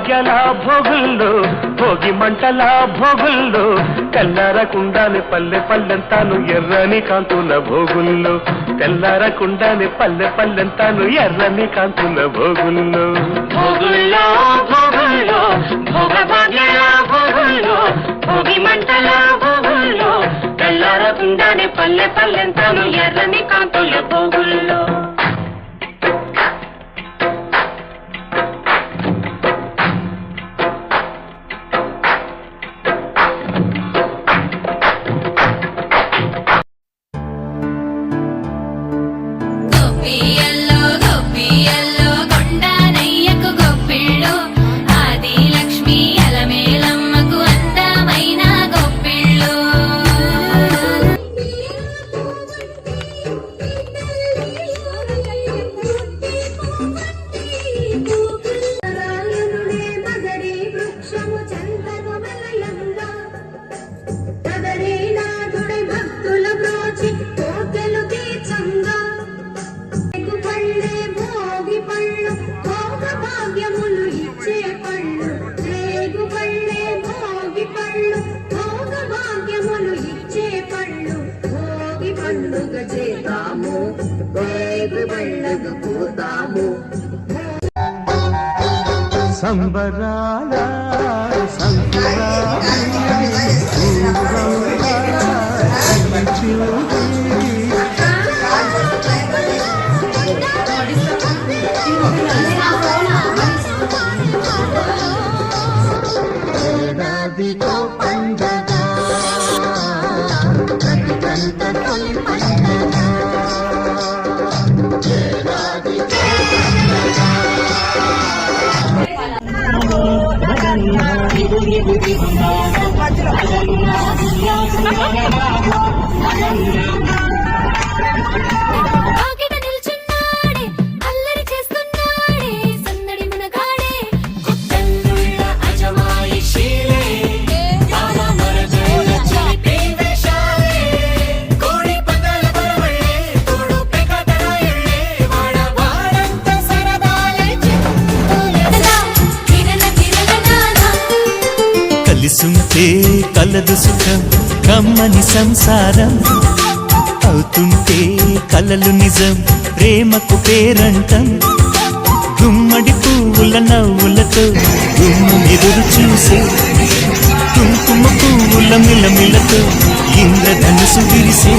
భాగ్యాల భోగుల్లో భోగి మంటల భోగుల్లో తెల్లారకుండానే పల్లె పల్లెంతాను ఎర్రని కాంతుల భోగుల్లో తెల్లారకుండానే పల్లె పల్లెంతాను ఎర్రని కాంతుల భోగుల్లో భోగుల్లో భోగుల్లో భోగ భాగ్యాల భోగుల్లో భోగి మంటల భోగుల్లో తెల్లారకుండానే పల్లె పల్లెంతాను ఎర్రని కాంతుల భోగుల్లో సంబరాల కలిసుంటే కలదు సుఖం కమ్మని సంసారం అవుతుంటే కలలు నిజం ప్రేమకు పేరంటం గుమ్మడి పువ్వుల నవ్వులతో గుమ్మెదురు చూసే కుంకుమ పువ్వుల మిలమిలతో ఇంద్రధనుసు విరిసే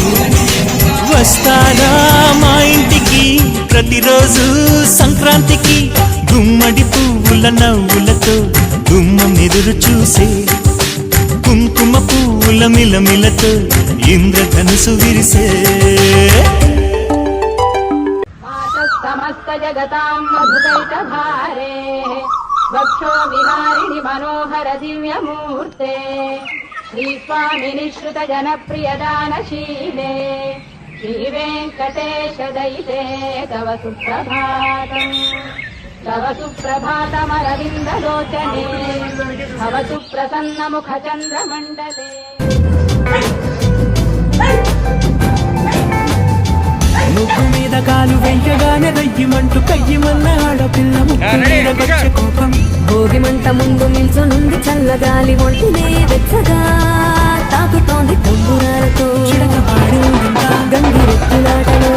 వస్తారా మా ఇంటికి ప్రతిరోజు సంక్రాంతికి గుమ్మడి పువ్వుల నవ్వులతో గుమ్మెదురు చూసే కుంకుమ పువ్వుల మిలమిలతో ఇంద్రధనుసు విరిసే సమస్త జగతాం మధుకైటభారే వక్షో విహారిణి మనోహర దివ్యమూర్తే శ్రీ స్వామి నిశ్రుత జనప్రియ దానశీలే శ్రీ వెంకటేశ దయితే తవ సుప్రభాతం तव सुप्रभातमरविन्दलोचने भवतु प्रसन्नमुखचन्द्रमण्डले ముగ్గు మీద కాలు వెయ్యగానే రయ్యమంటూ కయ్యమన్న ఆడపిల్ల ముక్కు మీద వచ్చే కోపం భోగి మంట ముందు నిల్చొనుంది చల్లగాలి ఒంటినే వెచ్చగా తాకుతోంది పొంగురాలతో చిడకపాడి గంగిరెత్తులాటలో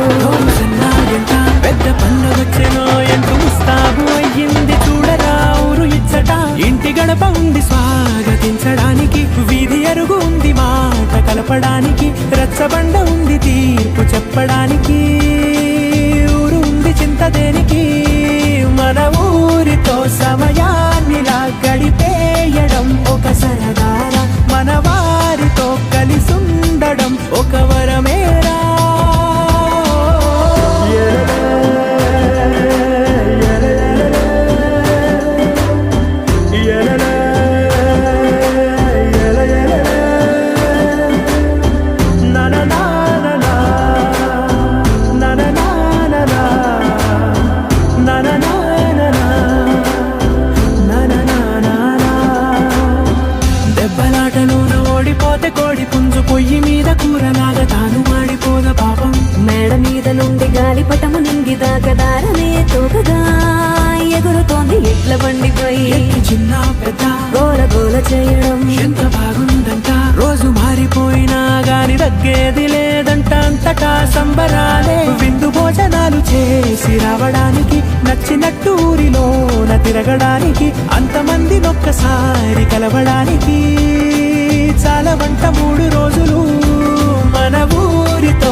పెద్ద పండగొచ్చెనో ఎంటూ ముస్తాబు అయ్యింది చూడరా ఊరు ఇచ్చట ఇంటి గడప ఉంది స్వాగతించడానికి వీధి అరుగు ఉంది మాట కలపడానికి రచ్చబండ ఉంది తీర్పు చెప్పడానికి ఊరు ఉంది చింత దేనికి మన ఊరితో సమయాన్నిలా గడిపేయడం ఒక సరదారా మన వారితో కలిసుండడం ఒక వరమేరా కోడి పుంజు పొయ్యి మీద కూరలాగా తాను మాడిపోద పాపం మేడ మీద నుండి గాలిపటము నింగి దాకా దారనే తోకగా ఎగురుతోంది ఎట్ల బండిపై చిన్న పెద్ద గోల గోల చేయడం ఎంత బాగుందంట. రోజు మారిపోయినా గాని తగ్గేది లేదంట. అంతటా సంబరాలే విందు భోజనాలు చేసి రావడానికి, నచ్చినట్టు ఊరిలోన తిరగడానికి, అంతమంది ఒక్కసారి కలవడానికి చాలా వంట 3 రోజులు మన ఊరితో